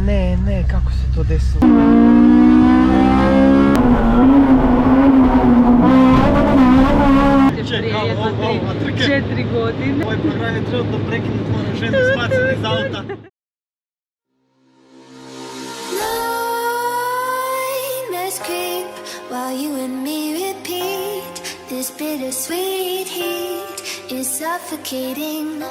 Ne, kako se to desilo? Prije 4 godine. Ovaj program je trenutno prekinut, moram ženu spaciti iz auta. Nightmares creep while you and me repeat. This bittersweet heat is suffocating.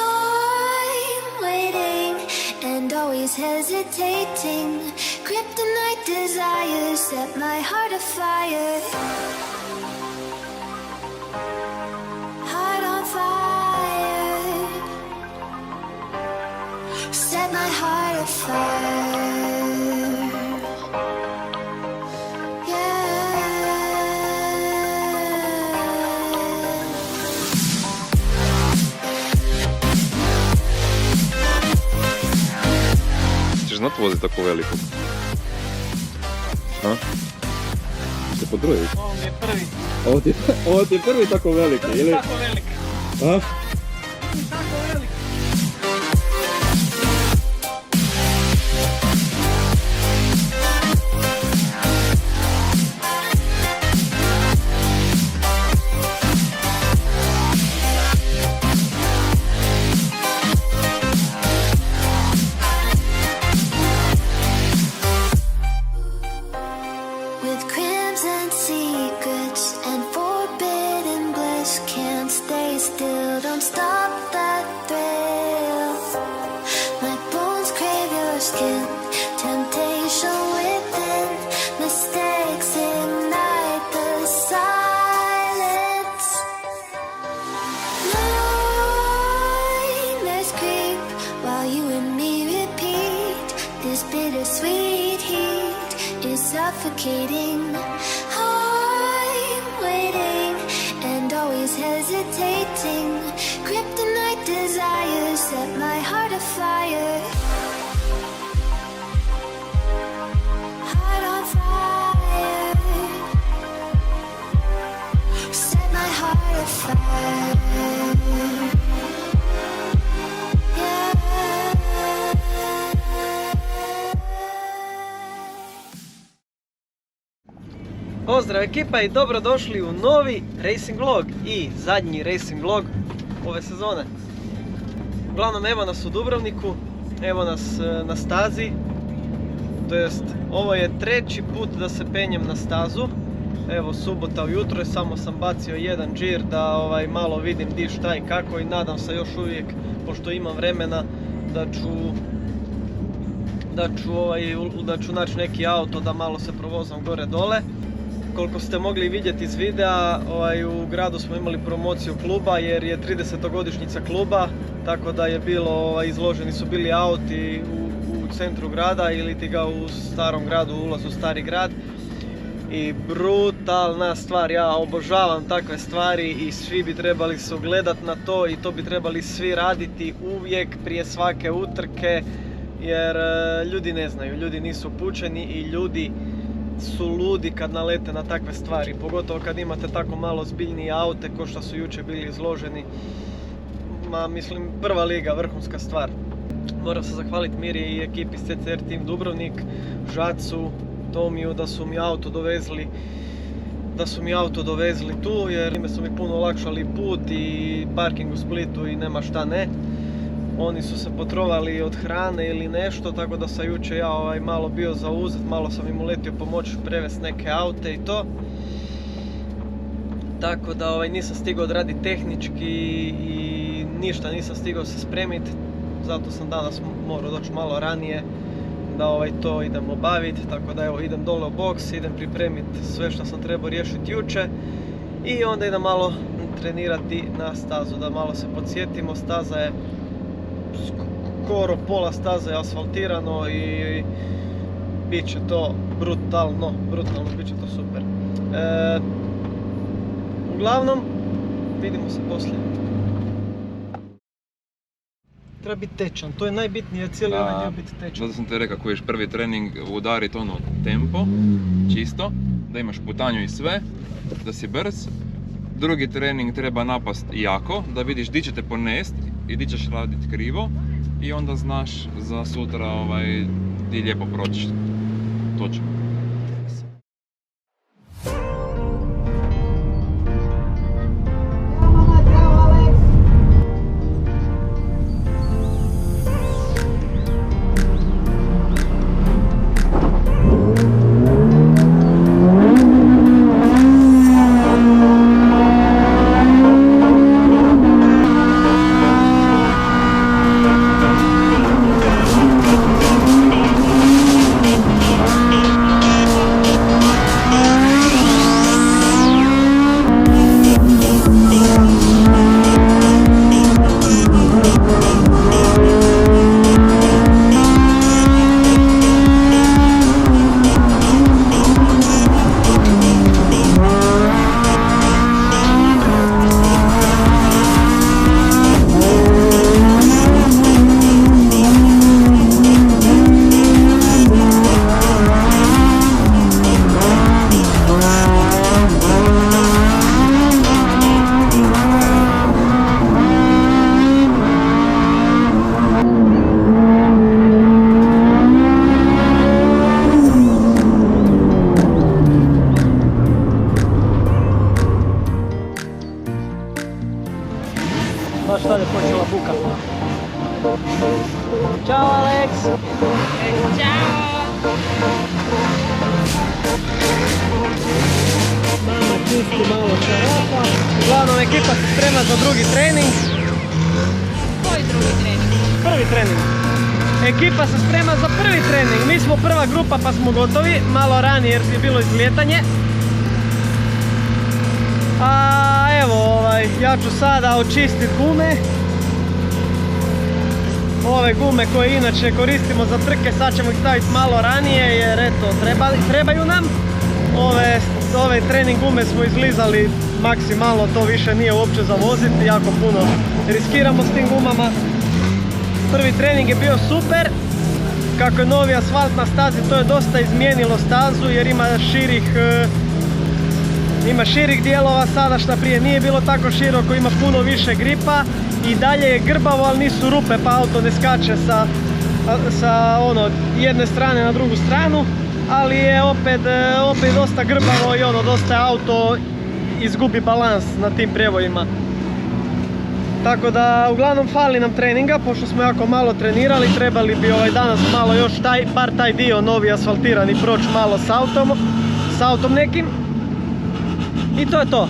I'm waiting and always hesitating. Kryptonite desires set my heart afire. Heart on fire. Set my heart afire. Ćeš znat voziti tako veliko? A? Te podruji? Ovo mi je prvi. Ovo ti je prvi tako veliki, ili? Tako velik. A? Tako velik. With crimson secrets and forbidden bliss, can't stay still, don't stop that thrill. My bones crave your skin, temptation within, mistakes ignite the silence. Nightmares creep while you and me repeat. This bittersweet heat is suffocating. I'm waiting and always hesitating. Kryptonite desires set my heart afire. Heart on fire. Set my heart afire. Pozdrav ekipa i dobrodošli u novi racing vlog i zadnji racing vlog ove sezone. Uglavnom evo nas u Dubrovniku, evo nas na stazi, to jest ovo je treći put da se penjem na stazu. Evo subota ujutro je, samo sam bacio jedan džir da malo vidim di šta i kako i nadam se još uvijek, pošto imam vremena, da ću naći neki auto da malo se provozam gore dole. Koliko ste mogli vidjeti iz videa, u gradu smo imali promociju kluba jer je 30-godišnjica kluba, tako da je bilo, izloženi su bili auti u centru grada ili ti ga u starom gradu, ulaz u stari grad. I brutalna stvar, ja obožavam takve stvari i svi bi trebali se ugledati na to i to bi trebali svi raditi uvijek prije svake utrke, jer ljudi ne znaju, ljudi nisu upućeni i ljudi su ludi kad nalete na takve stvari, pogotovo kad imate tako malo zbiljnije aute ko što su jučer bili izloženi. Mislim, prva liga, vrhunska stvar. Moram se zahvaliti Miri i ekipi CCR Team Dubrovnik, Žacu, Tomiju da su mi auto dovezli tu, jer ime su mi puno olakšali put i parking u Splitu i nema šta ne. Oni su se potrovali od hrane ili nešto, tako da sam jučer ja malo bio zauzet, malo sam im uletio pomoći prevesti neke aute i to. Tako da nisam stigao odraditi tehnički i ništa nisam stigao se spremiti, zato sam danas morao doći malo ranije da to idem obaviti, tako da evo idem dole u boks, idem pripremiti sve što sam trebao riješiti jučer i onda idem malo trenirati na stazu, da malo se podsjetimo. Staza je skoro pola staze asfaltirano i bit će to brutalno, bit će to super. Uglavnom, vidimo se poslije. Treba biti tečan, to je najbitnije, cijeli ovaj dio biti tečan. Zato sam te rekao, ako ješ prvi trening udariti tempo, čisto, da imaš putanju i sve, da si brz. Drugi trening treba napast jako, da vidiš di će te ponest i di ćeš raditi krivo. I onda znaš za sutra ti lijepo proći. Točno. Baš sad je počela buka. Ćao Alex! Mama čisti malo čarapa. Uglavnom ekipa se sprema za drugi trening. Koji drugi trening? Prvi trening. Ekipa se sprema za prvi trening. Mi smo prva grupa pa smo gotovi. Malo ranije jer je bilo izlijetanje. A evo, ja ću sada očistiti gume. Ove gume koje inače koristimo za trke, sad ćemo ih staviti malo ranije jer eto, trebaju nam. Ove trening gume smo izlizali maksimalno, to više nije uopće za voziti, jako puno riskiramo s tim gumama. Prvi trening je bio super. Kako je novi asfalt na stazi, to je dosta izmijenilo stazu jer ima širih dijelova sada, što prije nije bilo tako široko, ima puno više gripa i dalje je grbavo, ali nisu rupe pa auto ne skače sa jedne strane na drugu stranu, ali je opet dosta grbavo i dosta auto izgubi balans na tim prijevojima. Tako da uglavnom fali nam treninga, pošto smo jako malo trenirali, trebali bi danas malo još bar taj dio novi asfaltirani proći malo s autom nekim. I to je to.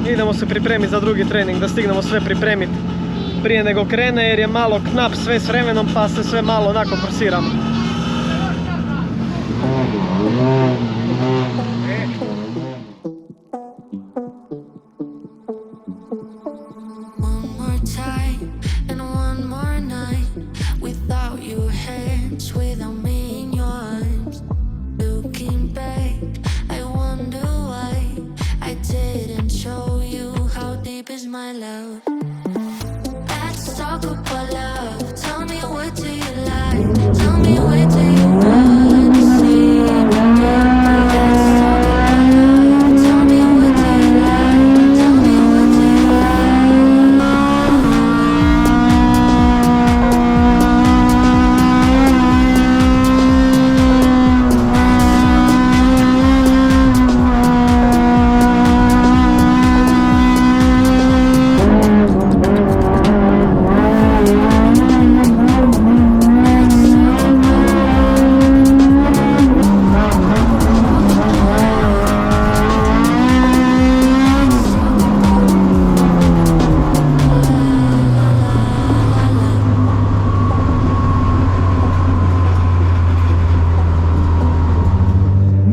Idemo se pripremiti za drugi trening, da stignemo sve pripremiti prije nego krene jer je malo knap sve s vremenom pa se sve malo onako forsiramo.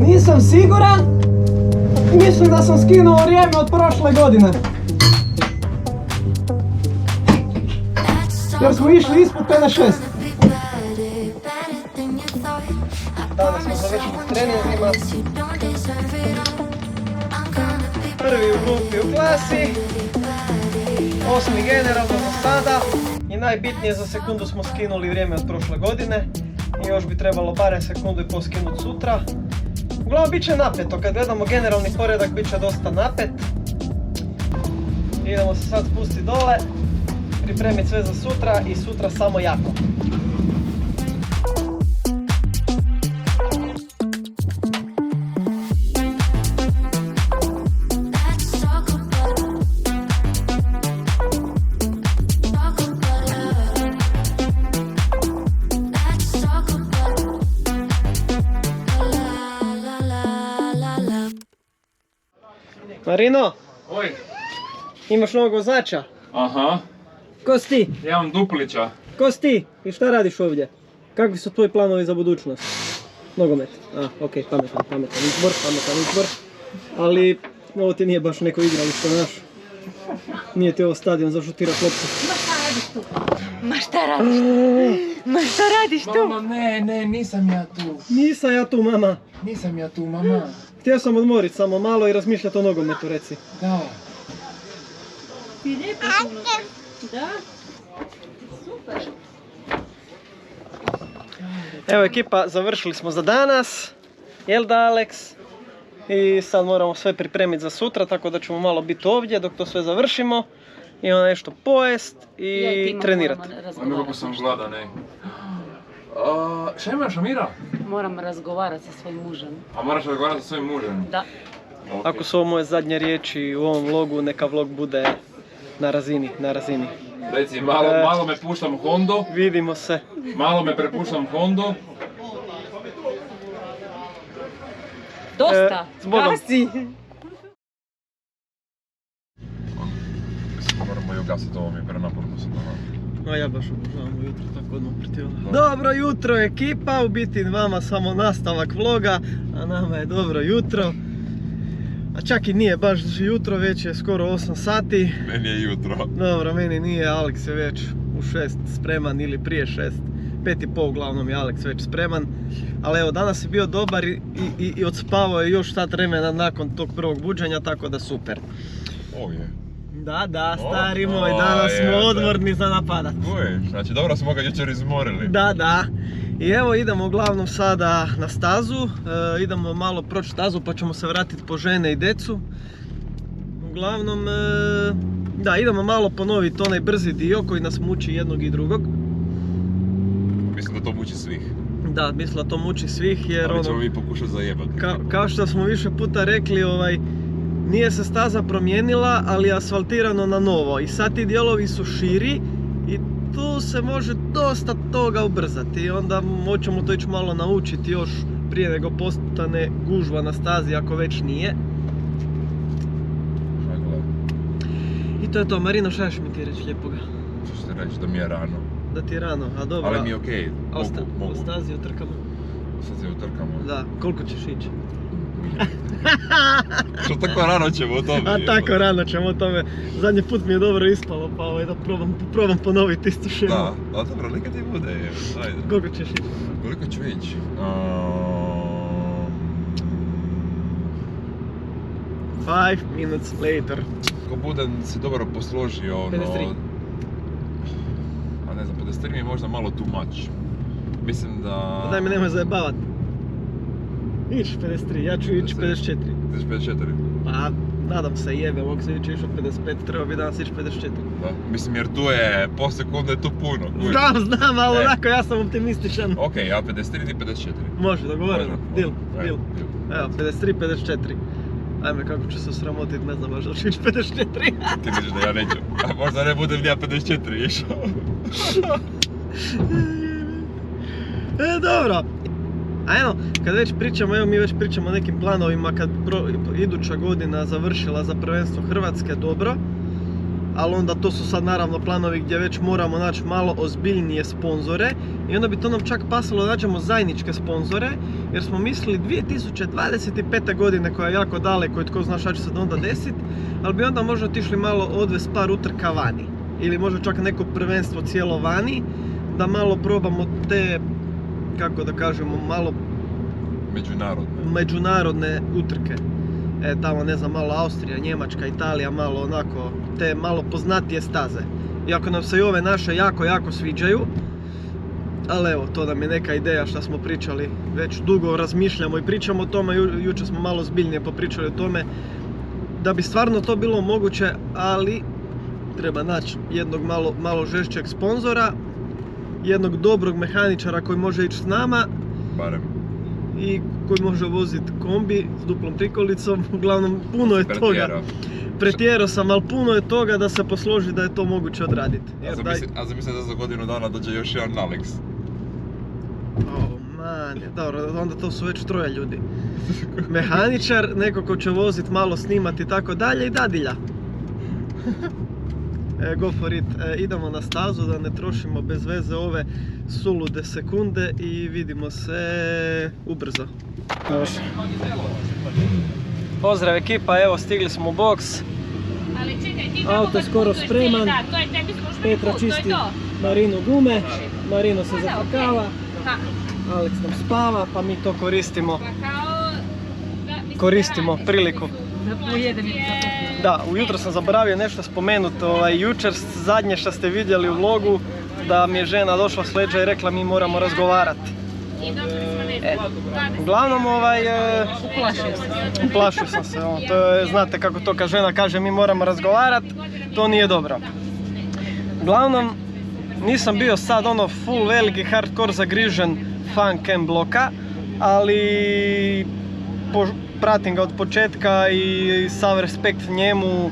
Nisam siguran, mislim da sam skinuo vrijeme od prošle godine. Jer smo išli ispod 56. Danas smo završili s treningima. Prvi u grupi u klasi. 8. generalno za sada. I najbitnije, za sekundu smo skinuli vrijeme od prošle godine. I još bi trebalo barem sekundu i pol skinuti sutra. Uglavnom bit će napeto, kad gledamo generalni poredak bit će dosta napet. Idemo se sad spustiti dole, pripremiti sve za sutra i sutra samo jako. Marino, Oj. imaš novog vozača? Aha, Ko si ti? ja imam duplića. Ko si ti? I šta radiš ovdje? Kakvi su tvoji planovi za budućnost? Nogomet. Okej, pametan izbor. Ali ovo ti nije baš neko igralište, znaš. Nije ti ovo stadion za šutira klopku. Ma šta radiš tu? Mama, ne, nisam ja tu. Nisam ja tu, mama. Nisam ja tu, mama. Htio sam odmorit samo malo i razmišljati o nogometu, reci. Da. Ti lijepo su unutra. Da? Super. Evo ekipa, završili smo za danas. Jel da, Alex? I sad moramo sve pripremiti za sutra, tako da ćemo malo biti ovdje dok to sve završimo. I onda nešto pojest i trenirati. Ono kako sam gladan, ej. Šta imaš, Amira? Moram razgovarati sa svojim mužem. A moraš razgovarati sa svojim mužem? Da. Okay. Ako su ovo moje zadnje riječi u ovom vlogu, neka vlog bude na razini. Reci, malo me puštam Hondu. Vidimo se. Malo me prepuštam Hondu. Dosta. Zbogom. Gasi. Moramo i ugasiti, ovo mi je prenaporno se A ja baš obožavam ujutro, tako odmah protiv. Dobro jutro ekipa, u biti vama samo nastavak vloga, a nama je dobro jutro. A čak i nije baš jutro, već je skoro 8 sati. Meni je jutro. Dobro, meni nije, Alex je već u 6 spreman ili prije 6. 5:30 uglavnom je Alex već spreman. Ali evo, danas je bio dobar i odspavao je još sat vremena nakon tog prvog buđenja, tako da super. Je. Da, stari moj, danas smo odmorni za napadat. Znači dobro smo ga jučer izmorili. Da. I evo idemo uglavnom sada na stazu, idemo malo proći stazu pa ćemo se vratiti po žene i decu. Uglavnom, da, idemo malo ponoviti onaj brzi dio koji nas muči jednog i drugog. Mislim da to muči svih. Da, mislim da to muči svih jer Ali ćemo mi pokušati zajebati. Kao što smo više puta rekli, nije se staza promijenila, ali je asfaltirano na novo i sad ti dijelovi su širi i tu se može dosta toga ubrzati i onda moćemo to ići malo naučiti još prije nego postane gužva na stazi ako već nije. I to je to. Marino, šta još mi ti reći lijepoga? Što ću ti reći, da mi je rano. Da ti je rano, a dobro. Ali mi je okej, mogu. O stazi utrkamo? Stazi utrkamo. Da, koliko ćeš ići? Što tako rano ćemo o tome? A tako rano ćemo o tome. Zadnji put mi je dobro ispalo, pa da probam ponoviti istu šemu. Da, dobro, neka ti bude, ajde. Koliko ćeš ići? Koliko ću ići? 5 minutes later. Ako budem si dobro posložio, 53. A ne znam, 53 mi je možda malo too much. Mislim da... Daj me nemoj zajebavat. Ići 53, ja ću ići 54. Ideš 54? Pa, nadam se, jebe, ovog se ići išao 55, treba bi danas ići 54. Da, mislim jer tu je, po sekunde je tu puno. Znam, ali onako ja sam optimističan. Ok, ja 53 ti 54. Može, dogovoreno, deal. Evo, 53, 54. Ajme, kako ću se sramotit, ne znam baš da ću ići 54. Ti misliš da ja neću, a možda ne budem ja 54 išao. Dobro. A eno, kad već pričamo, evo mi već pričamo o nekim planovima kad iduća godina završila za prvenstvo Hrvatske, dobro. Ali onda to su sad naravno planovi gdje već moramo naći malo ozbiljnije sponzore. I onda bi to nam čak pasalo da nađemo zajedničke sponzore. Jer smo mislili 2025. godine koja je jako daleko i tko zna šta će se onda desiti. Ali bi onda možda otišli malo odvesti par utrka vani. Ili možda čak neko prvenstvo cijelo vani. Da malo probamo te, kako da kažemo, malo međunarodne utrke. Tamo ne znam, malo Austrija, Njemačka, Italija, malo onako, te malo poznatije staze. Iako nam se i ove naše jako sviđaju. Ali evo, to nam je neka ideja što smo pričali, već dugo razmišljamo i pričamo o tome, jučer smo malo zbiljnije popričali o tome. Da bi stvarno to bilo moguće, ali treba naći jednog malo žešćeg sponzora, jednog dobrog mehaničara koji može ići s nama. Barem. I koji može voziti kombi s duplom prikolicom, uglavnom puno je toga. Pretjerao sam, ali puno je toga da se posloži da je to moguće odraditi. A zamislim da za godinu dana dođe još jedan Alex. dobro, onda to su već troje ljudi. Mehaničar, neko ko će vozit, malo snimati i tako dalje i dadilja. Go for it. Idemo na stazu da ne trošimo bez veze ove sulude sekunde i vidimo se ubrzo. Pozdrav ekipa, evo stigli smo u boks. Auto je skoro spreman. Petra čisti Marinu gume, Marino se zafrkava, Alex nam spava pa mi to koristimo priliku. Da, ujutro sam zaboravio nešto spomenuti, jučer zadnje što ste vidjeli u vlogu, da mi je žena došla s leđa i rekla mi moramo razgovarati. Uglavnom uplašio sam se, to je, znate kako to kad žena kaže mi moramo razgovarati, to nije dobro. Uglavnom, nisam bio sad full veliki hardcore zagrižen fan Ken Blocka, ali pratim ga od početka i sav respekt njemu,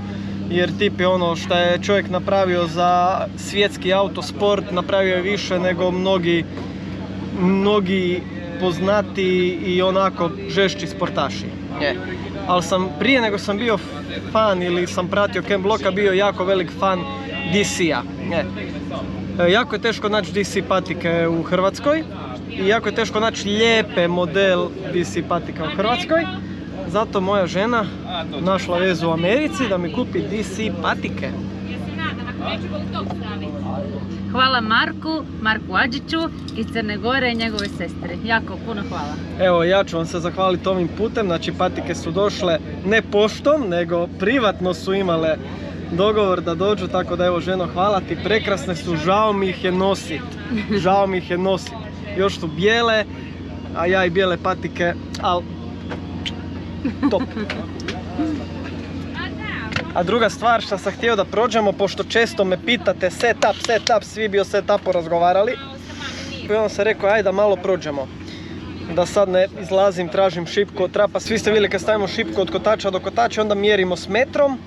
jer tip je što je čovjek napravio za svjetski autosport, napravio je više nego mnogi poznati i onako žešći sportaši. Ali sam prije nego sam bio fan ili sam pratio Ken Blocka bio jako velik fan DC-a. Jako je teško naći DC patike u Hrvatskoj i jako je teško naći lijepe model DC patika u Hrvatskoj. Zato moja žena našla vezu u Americi da mi kupi DC patike. Hvala Marku Adžiću iz Crne Gore i njegove sestre. Jako puno hvala. Evo, ja ću vam se zahvaliti ovim putem, znači patike su došle ne poštom, nego privatno su imale dogovor da dođu, tako da evo ženo hvala ti, prekrasne su, žao mi ih je nosit. Još su bijele, a ja i bijele patike, al top. A druga stvar što sam htio da prođemo, pošto često me pitate setup, svi bi o setupu razgovarali. I onda sam rekao, ajde da malo prođemo. Da sad ne izlazim, tražim šipku od trapa. Svi ste vidjeli kad stavimo šipku od kotača do kotača, onda mjerimo s metrom.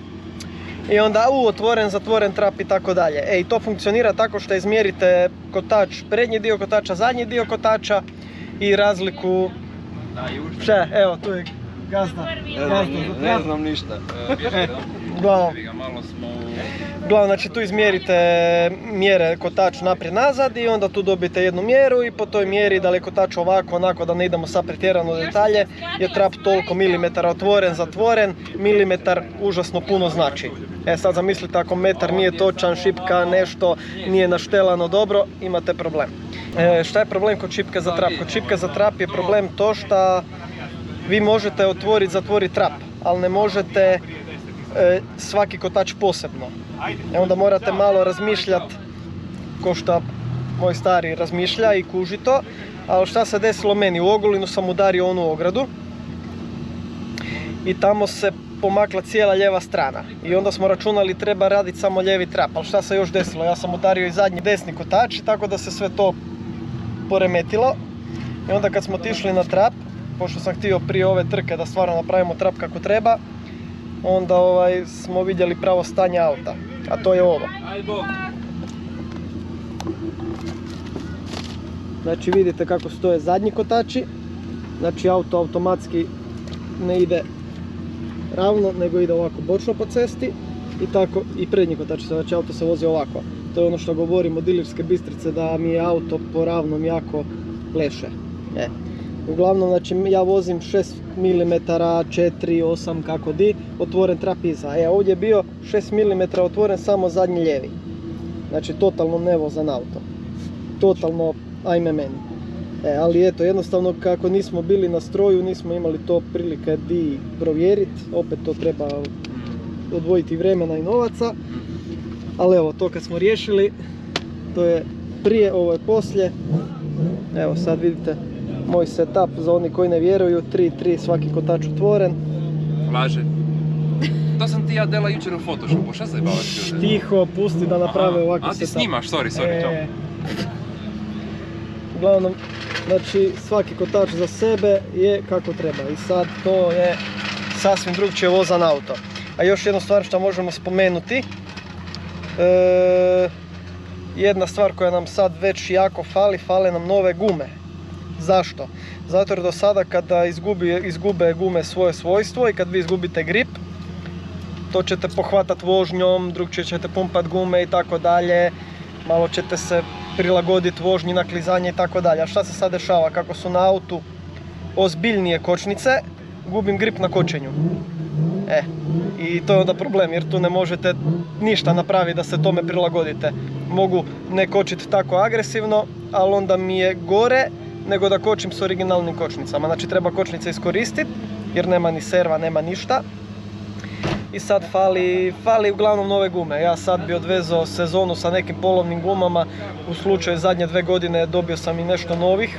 I onda otvoren, zatvoren trap i tako dalje. I to funkcionira tako što izmjerite kotač, prednji dio kotača, zadnji dio kotača i razliku... Še, evo tu je gazda. Ne znam ništa. Uglavnom, znači tu izmjerite mjere kotač naprijed-nazad i onda tu dobijete jednu mjeru i po toj mjeri da li je kotač ovako, onako, da ne idemo sad pretjerano u detalje, je trap toliko milimetara otvoren, zatvoren, milimetar užasno puno znači. Sad zamislite ako metar nije točan, šipka nešto nije naštelano dobro, imate problem. Šta je problem kod šipke za trap? Kod šipke za trap je problem to što vi možete otvoriti, zatvoriti trap, ali ne možete svaki kotač posebno. Onda morate malo razmišljati ko šta moj stari razmišlja i kuži to. Ali šta se desilo meni? U Ogulinu sam udario onu ogradu i tamo se pomakla cijela lijeva strana. I onda smo računali treba raditi samo lijevi trap. Ali šta se još desilo? Ja sam udario i zadnji desni kotač, tako da se sve to poremetilo. I onda kad smo otišli na trap, pošto sam htio prije ove trke da stvarno napravimo trap kako treba, onda smo vidjeli pravo stanje auta, a to je ovo. Znači vidite kako stoje zadnji kotači, znači auto automatski ne ide ravno, nego ide ovako bočno po cesti i tako i prednji kotači, znači auto se vozi ovako. To je ono što govorimo od Ilirske Bistrice, da mi je auto po ravnom jako pleše. Uglavnom, znači ja vozim 6 mm, 4, 8, kako di, otvoren trap iza. Ovdje je bio 6 mm otvoren samo zadnji lijevi. Znači totalno nevozan auto. Totalno ajme meni. Ali eto, jednostavno kako nismo bili na stroju, nismo imali to prilike di provjeriti. Opet to treba odvojiti vremena i novaca. Ali evo, to kad smo riješili, to je prije, ovo je poslije. Evo sad vidite moj setup za oni koji ne vjeruju, 3-3 svaki kotač otvoren. Laže. To sam ti ja dela jučer u Photoshopu, šta se bavaš? Tiho, pusti da naprave ovakav setup. A ti snimaš, sorry. Uglavnom, znači svaki kotač za sebe je kako treba i sad to je sasvim drugčije vozan auto. A još jednu stvar što možemo spomenuti, jedna stvar koja nam sad već jako fale nam nove gume Zašto? Zato jer do sada kada izgube gume svoje svojstvo i kad vi izgubite grip, to ćete pohvatati vožnjom, drugčije ćete pumpat gume i tako dalje, malo ćete se prilagoditi vožnji na klizanje i tako dalje. A šta se sad dešava? Kako su na autu ozbiljnije kočnice, gubim grip na kočenju. I to je onda problem jer tu ne možete ništa napraviti da se tome prilagodite. Mogu ne kočiti tako agresivno, ali onda mi je gore nego da kočim s originalnim kočnicama. Znači treba kočnice iskoristiti jer nema ni serva, nema ništa. I sad fali uglavnom nove gume. Ja sad bi odvezao sezonu sa nekim polovnim gumama. U slučaju zadnje 2 godine dobio sam i nešto novih.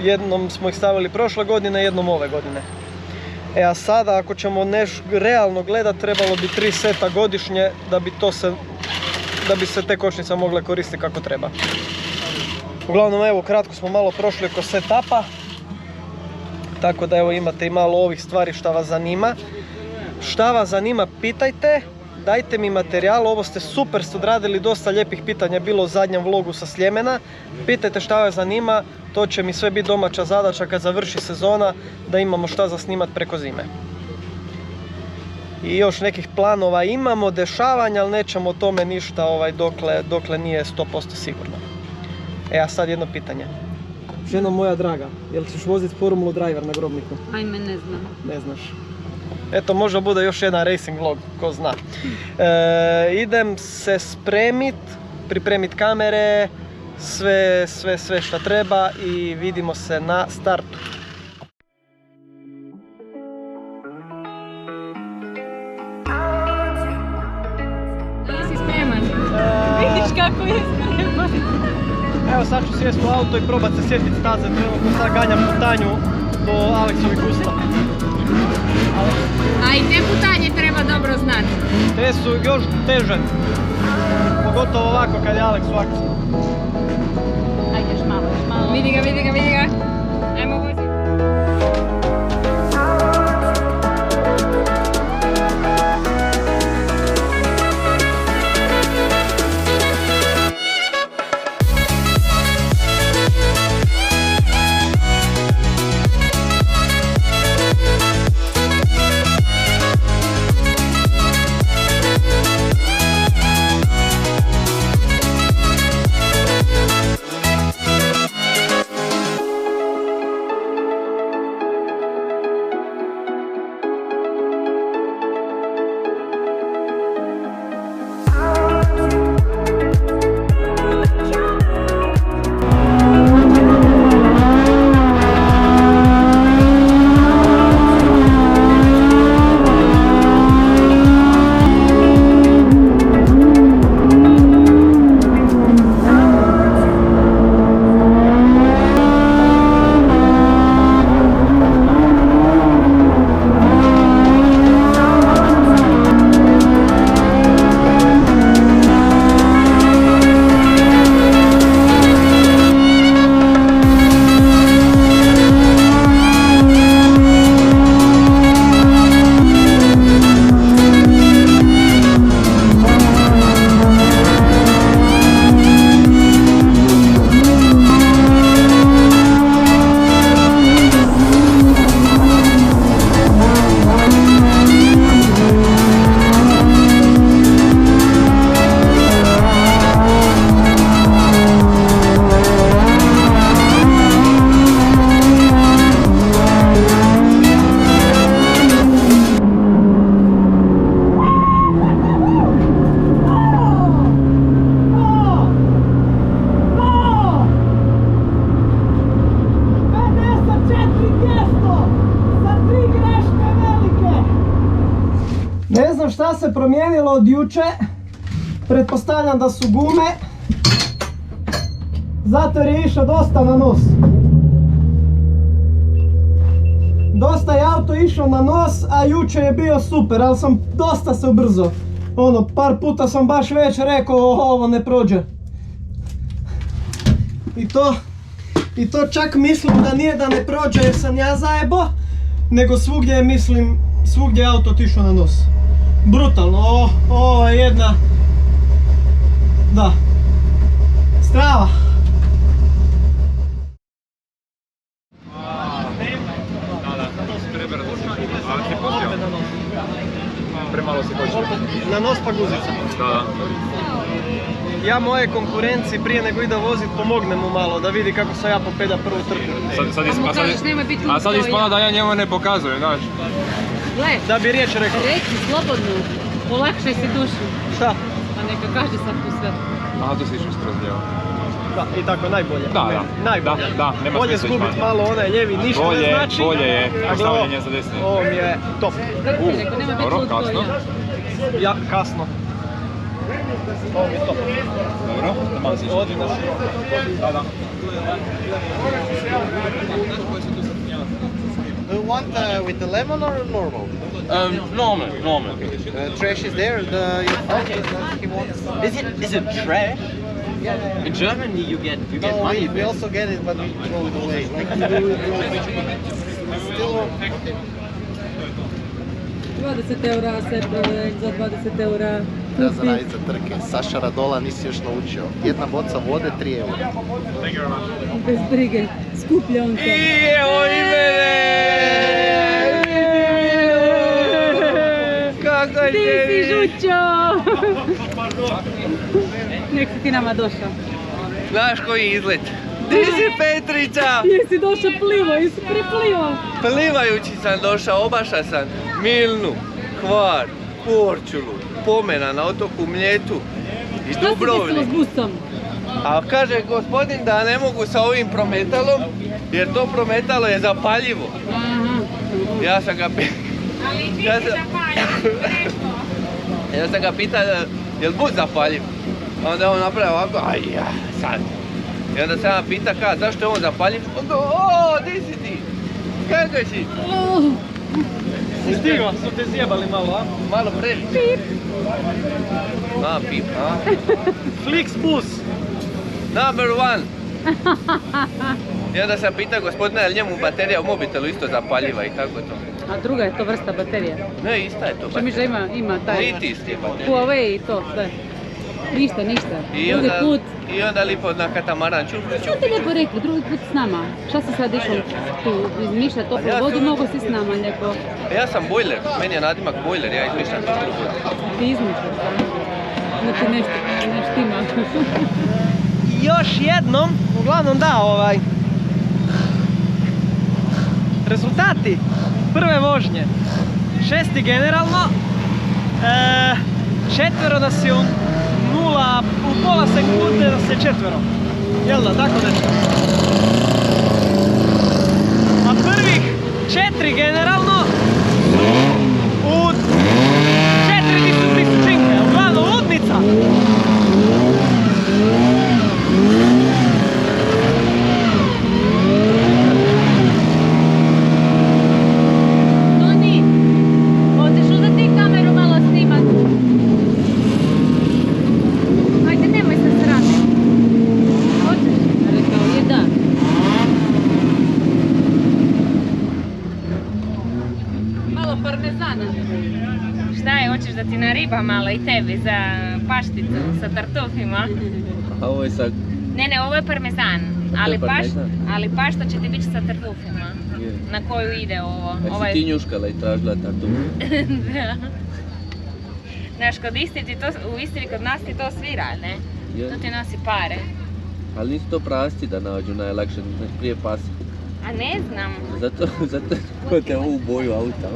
Jednom smo ih stavili prošle godine, jednom ove godine. A sada ako ćemo realno gledati, trebalo bi 3 seta godišnje da bi se te kočnice mogle koristiti kako treba. Uglavnom evo, kratko smo malo prošli oko setupa. Tako da evo imate i malo ovih stvari šta vas zanima. Šta vas zanima pitajte, dajte mi materijal, ovo ste super ste odradili, dosta lijepih pitanja bilo u zadnjem vlogu sa Sljemena. Pitajte šta vas zanima, to će mi sve biti domaća zadaća kad završi sezona, da imamo šta za snimat preko zime. I još nekih planova imamo, dešavanja, ali nećemo o tome ništa dokle nije 100% sigurno. A sad jedno pitanje. Ženo moja draga, jel ćeš voziti Formulu Driver na Grobniku? Ajme, ne znam. Ne znaš. Eto, možda bude još jedan racing vlog, ko zna. Idem se pripremit kamere, sve šta treba i vidimo se na startu. Jesi spreman? Vidiš kako je spreman. Evo sad ću sjesti u auto i probat se sjetiti staze, trenutno sad ganjam putanju do Aleksovih usta. A i te putanje treba dobro znati. Te su još teže, pogotovo ovako kad je Aleks u akciji. Ajde još malo. Vidi ga. Ajmo voziti. Ne znam šta se promijenilo od juče, pretpostavljam da su gume, zato jer je išao dosta na nos. Dosta je auto išao na nos, a juče je bio super, ali sam dosta se ubrzao. Par puta sam baš već rekao ovo ne prođe. I to čak mislim da nije da ne prođe jer sam ja zajebo, nego svugdje je auto otišao na nos. Brutalno, ovo je jedna, strava. Da. Ja moje konkurenciji prije nego ide vozit pomognem mu malo da vidi kako sam ja popeda prvu trku. Sad ispada da ja njemu ne pokazujem, znaš. Gle, Da bi riječ rekao. reci slobodno, polakšaj si dušu. Šta? Pa neka kaže sad tu sve. Aha, tu si išao skroz lijevo. Da, i tako najbolje. Da. Najbolje. Da, nema bolje smisla zgubit ići malo onaj lijevi, ništa Bolje, ne znači. bolje je A gle, stavljanje za desni. ovo mi je top. Kako ti rekao, nema dobro, biti od kasno. tvoja. Ja, kasno. Ovo mi je top. Dobro, tamo si išao. Odi na široko. Da. Do you want with the lemon or normal? Normal. Trash is there. He wants. Is it trash? In Germany, you get money. We also get it, but we throw it away. Like still. 20 eura server za 20 eura. Da za raditi za trke. Saša Radola nisi još naučio. Jedna boca vode 3 eura. Bez brige, skuplja on to. Evo i Kako je Ti si žućo! Nek si ti nama došao. Znaš koji izlet? Ti si Petrica! Jesi došao plivo, jesi preplivao. Plivajući sam došao, obaša sam Milnu, Hvar, Korčulu, Pomena na otoku Mljetu i Šta se desilo Dubrovnik. s busom? A kaže gospodin da ne mogu sa ovim prometalom, jer to prometalo je zapaljivo. Aha. Ja sam ga ja sam ga pitao jel bus zapaljiv? Onda je on napravio ovako, aj ja, sad. I onda sam ga pitao zašto je on zapaljiv? On go, o, di si ti? Kako si? Si stigao, su te zjebali malo, a? Malo previše. Pip. A, pip, a? Flixbus, number 1. I onda sam pitao gospodina je li njemu baterija u mobitelu isto zapaljiva i tako to. A druga je to vrsta baterija. Ne, ista je to Što mi baterija. da ima taj Litijske baterije. Huawei i to sve. Ništa. I Drugi onda, put. I onda lipo na katamaran čup. Što ti lijepo rekli, drugi put s nama? Šta si sad išao tu izmišljati Pa toplu ja vodu, sam- mogo si s nama lijepo. Ja sam bojler, meni je nadimak bojler, ja izmišljam toplu vodu. Ti izmišljaš, da ti nešto ne štima. Još jednom, uglavnom da, rezultati prve vožnje. 6. generalno, četvero nas je u pola sekunde nas je četvero. Jel da, tako nešto? A prvih 4 generalno u 4000 tisućinke, uglavnom ludnica. Toni, hoćeš uzeti kameru malo snimat? Ajde, nemoj se srati. Hoćeš? Rekao je da. Malo parmezana. Šta je, hoćeš da ti nariba malo i tebi za pašticu sa tartufima? A ovo je sad... Ne, ovo je parmezan, ali, parmezan? ali pašta će ti biti sa tartufima. Na koju ide ovo? A si ti njuškala i tražila tartufu? Da. Znaš, kod Istri ti to, u Istri kod nas ti to svira, ne? Je. To ti nosi pare. Ali nisu to prasti da nađu najlakše, prije pasi. A ne znam. Zato te ovu boju auta.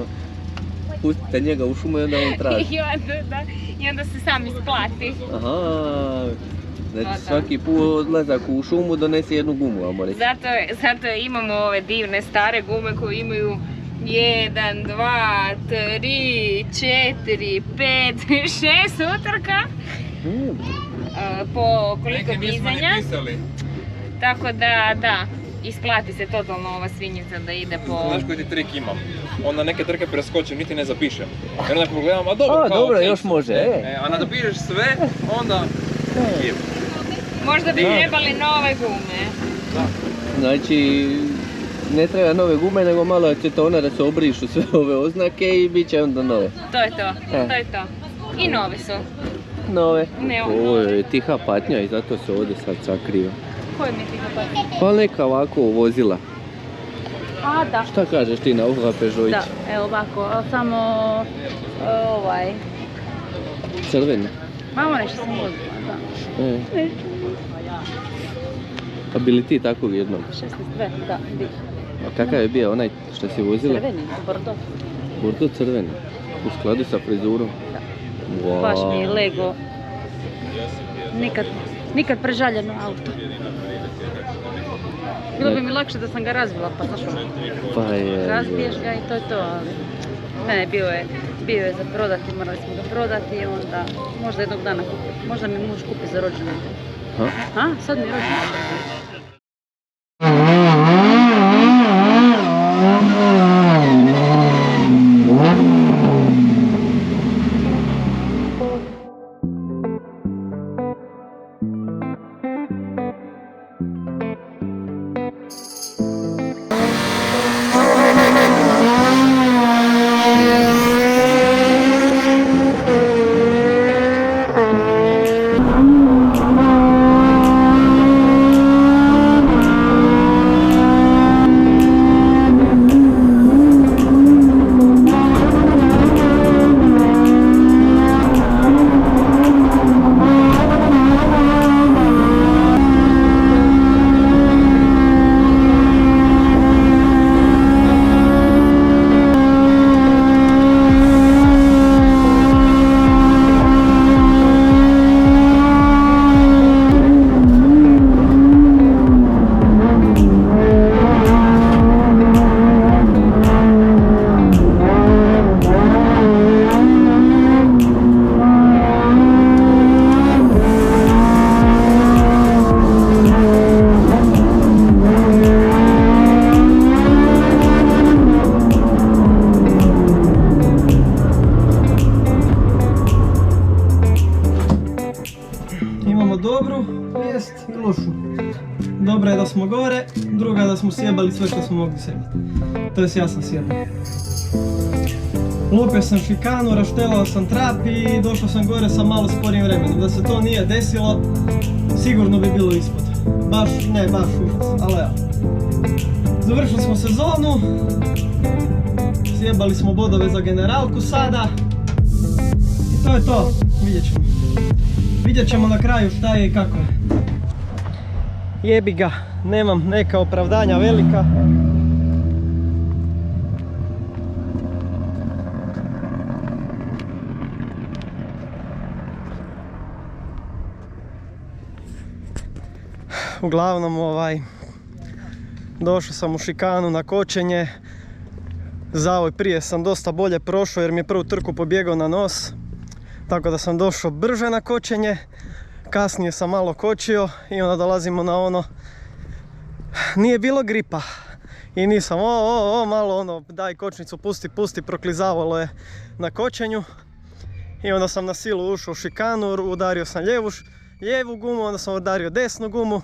Pustite njega u šumu i onda on traži. I onda se sam isplati. Aha, znači Da. svaki put odlazak u šumu donese jednu gumu, ajmo reći. Zato imamo ove divne stare gume koje imaju 1, 2, 3, 4, 5, 6 utrka po koliko dizanja. Tako da, isplati se totalno ova svinjica da ide po... Znaš koji ti trik imam? Onda neke trke preskočim, niti ne zapišem. Jer onda pogledam, a dobro, A, kao dobro, okej. još može, A da napišeš sve, onda... Možda bi trebali nove gume. Znači, ne treba nove gume, nego malo acetona da se obrišu sve ove oznake i bit će onda nove. To je to. I novi su. Nove. Ne, Ovo je tiha patnja i zato se ovdje sad sakrio. Koji mi ti ga Pa neka ovako vozila. A, da. Šta kažeš ti na ovoga Peugeotića? Da, evo ovako, samo ovaj. Crveni. Malo nešto sam vozila, da. A bili ti takvog jednog? 16, da, bi. A kakav je bio onaj što si vozila? Crveni, Bordeaux. Bordeaux crveni. U skladu sa frizurom? Da. Wow. Baš mi je lego. Nikad prežaljeno auto. Bilo bi mi lakše da sam ga razvila, pa znaš ono. Pa je. Razbiješ ga i to je to, ali... Ne, bio je za prodati, morali smo ga prodati i onda možda jednog dana kupiti. Možda mi muž kupi za rođendan. Ha? Sad mi je rođendan. Dobru vijest i lošu. Dobra je da smo gore, druga da smo sjebali sve što smo mogli sjebati. To jest ja sam sjebao. Lupio sam šikanu, raštelao sam trap i došao sam gore sa malo sporijim vremenom. Da se to nije desilo, sigurno bi bilo ispod. Baš užas, ali evo. Završili smo sezonu, sjebali smo bodove za generalku sada. I to je to, vidjet ćemo. Vidjet ćemo na kraju šta je i kako je. Jebi ga, nemam neka opravdanja velika. Uglavnom došao sam u šikanu na kočenje. Zavoj prije sam dosta bolje prošao jer mi je prvu trku pobjegao na nos. Tako da sam došao brže na kočenje, kasnije sam malo kočio i onda dolazimo na ono, nije bilo gripa i nisam malo ono, daj kočnicu, pusti, proklizavalo je na kočenju i onda sam na silu ušao u šikanu, udario sam lijevu gumu, onda sam udario desnu gumu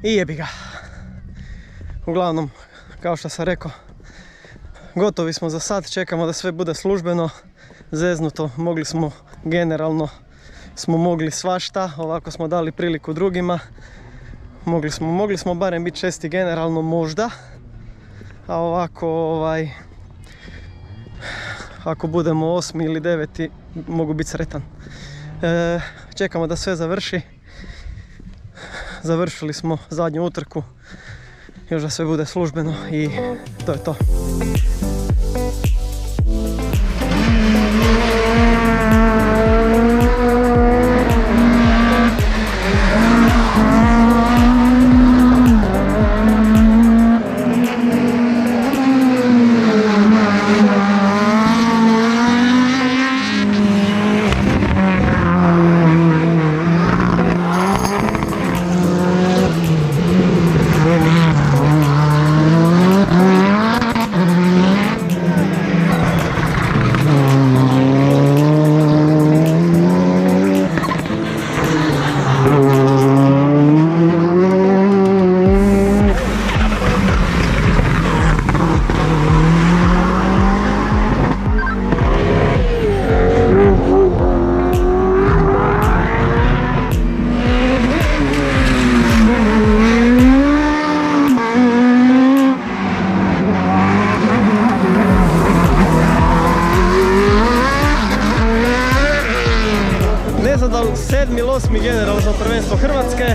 i jebi ga. Uglavnom, kao što sam rekao, gotovi smo za sad, čekamo da sve bude službeno, zeznuto, generalno smo mogli svašta, ovako smo dali priliku drugima, mogli smo barem biti šesti generalno možda, a ovako ako budemo 8. ili 9. mogu biti sretan. Čekamo da sve završi, završili smo zadnju utrku, još da sve bude službeno i to je to. 7. ili 8. generalno prvenstvo Hrvatske.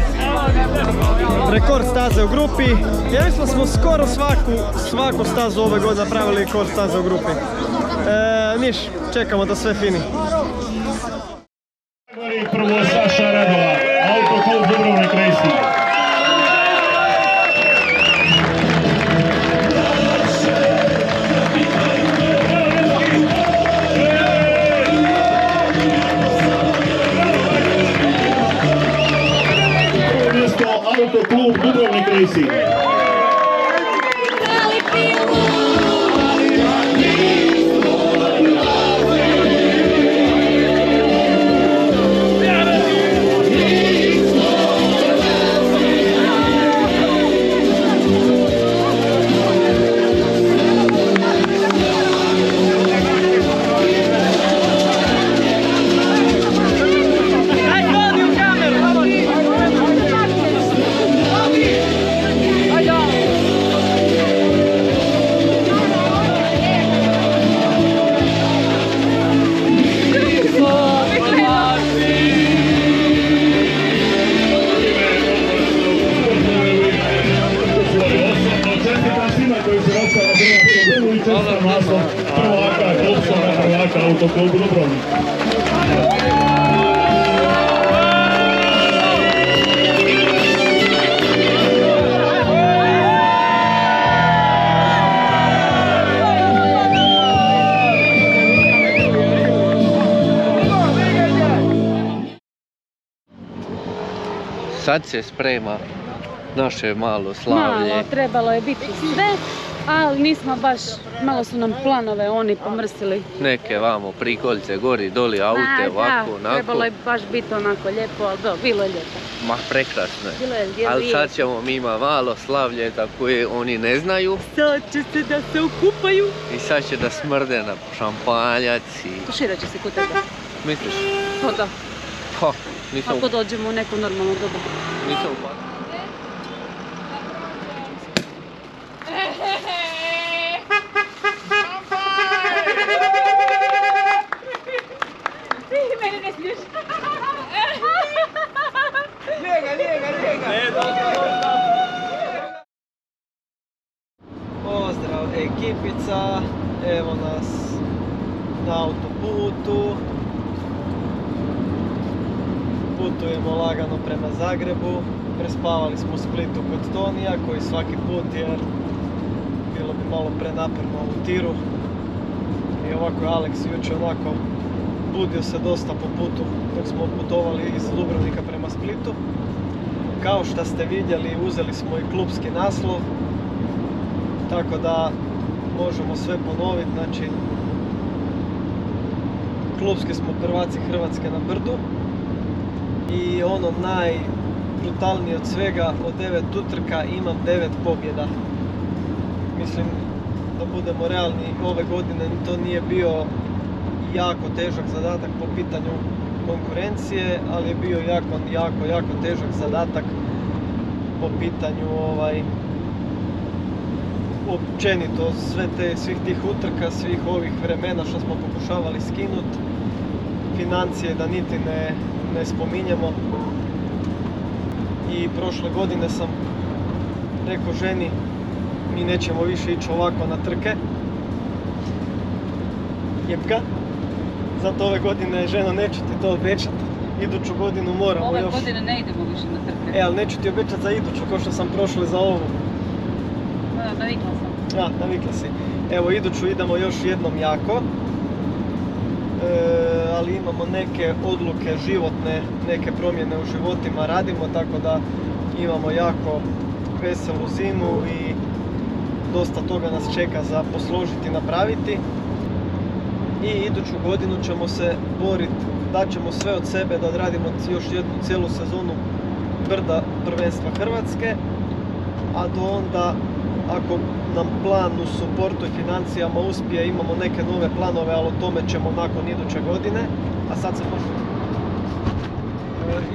Rekord staze u grupi. Ja mislim da smo skoro svaku stazu ove godine napravili rekord staze u grupi. Niš, čekamo da sve fini. Prvo Saša Radola, Autoklub Dubrovnik Racing. Prvo mjesto Autoklub Dubrovnik Racing. Prvaka Autoklubu Dubrovnik. Sad se sprema naše malo slavlje. Malo, trebalo je biti sve, ali nismo baš, malo su nam planove oni pomrsili. Neke vamo prikoljce, gori, doli, aute, ovako, onako. Trebalo je baš biti onako lijepo, ali bilo je lijepo. Ma prekrasno je. Bilo je Ali sad ćemo mi ima malo slavlje koje oni ne znaju. Sad će se da se okupaju. I sad će da smrde na šampanjac i... Tuširat će se kod tebe. Misliš? To da. Ha, nisam... Ako dođemo u neku normalnu dobu. Nisam upatio. Pozdrav ekipica, evo nas na autoputu. Putujemo lagano prema Zagrebu. Prespavali smo u Splitu kod Tonija koji svaki put, jer bilo bi malo prenaporno u tiru. I ovako je Alex jučer onako budio se dosta po putu dok smo putovali iz Dubrovnika prema Splitu. Kao što ste vidjeli, uzeli smo i klubski naslov, tako da možemo sve ponoviti. Znači, klubski smo prvaci Hrvatske na brdu i ono najbrutalnije od svega, od 9 utrka imam 9 pobjeda. Mislim, da budemo realni, ove godine to nije bio jako težak zadatak po pitanju konkurencije, ali je bio jako težak zadatak po pitanju općenito svih tih utrka, svih ovih vremena što smo pokušavali skinuti, financije da niti ne spominjemo. I prošle godine sam rekao ženi, mi nećemo više ići ovako na trke. Jebka. Zato ove godine, ženo, neću ti to obećati. Iduću godinu moramo Ove još... godine ne idemo više na trke. Ali neću ti obećati za iduću, kao što sam prošli za ovu. Navikla sam. Ja, navikla si. Evo, iduću idemo još jednom jako. Ali imamo neke odluke životne, neke promjene u životima radimo, tako da imamo jako veselu zimu i dosta toga nas čeka za posložiti i napraviti. I iduću godinu ćemo se boriti, daćemo sve od sebe da odradimo još jednu cijelu sezonu brda prvenstva Hrvatske, a do onda, ako nam plan u suportu i financijama uspije, imamo neke nove planove, ali o tome ćemo nakon iduće godine. A sad se možemo...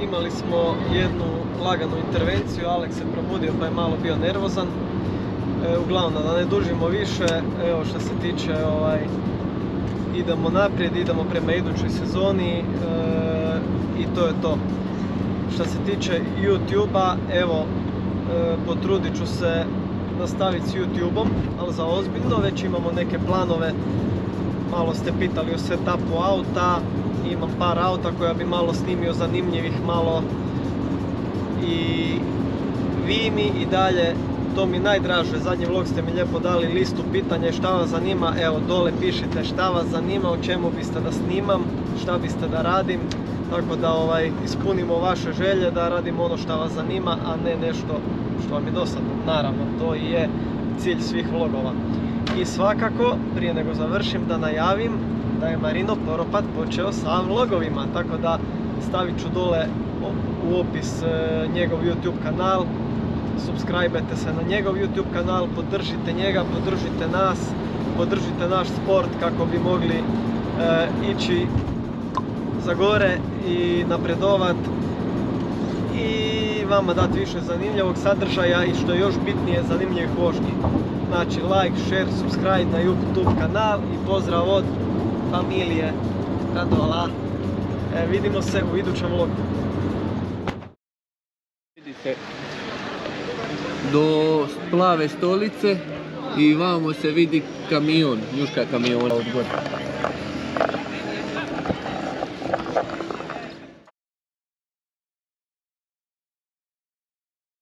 Imali smo jednu laganu intervenciju, Alex se probudio pa je malo bio nervozan. Uglavnom, da ne dužimo više, evo što se tiče, idemo naprijed, idemo prema idućoj sezoni. i to je to. Što se tiče YouTube-a, evo, potrudit ću se nastaviti s YouTube-om, ali za ozbiljno, već imamo neke planove. Malo ste pitali o setupu auta, imam par auta koja bi malo snimio zanimljivih, malo i vi mi i dalje, to mi najdraže, zadnji vlog ste mi lijepo dali listu pitanja šta vas zanima, evo dole pišite šta vas zanima, o čemu biste da snimam, šta biste da radim, tako da ispunimo vaše želje, da radim ono šta vas zanima, a ne nešto što vam je dosadno. Naravno, to i je cilj svih vlogova. I svakako, prije nego završim, da najavim da je Marino Poropat počeo sa vlogovima, tako da stavit ću dole u opis njegov YouTube kanal, subscribe-te se na njegov YouTube kanal, podržite njega, podržite nas, podržite naš sport kako bi mogli ići za gore i napredovat i vama dati više zanimljivog sadržaja i što je još bitnije, zanimljivih vožnji. Znači like, share, subscribe na YouTube kanal i pozdrav od familije Radola. Vidimo se u idućem vlogu. Vidite do plave stolice i vamo se vidi kamion, njuška kamiona od gore.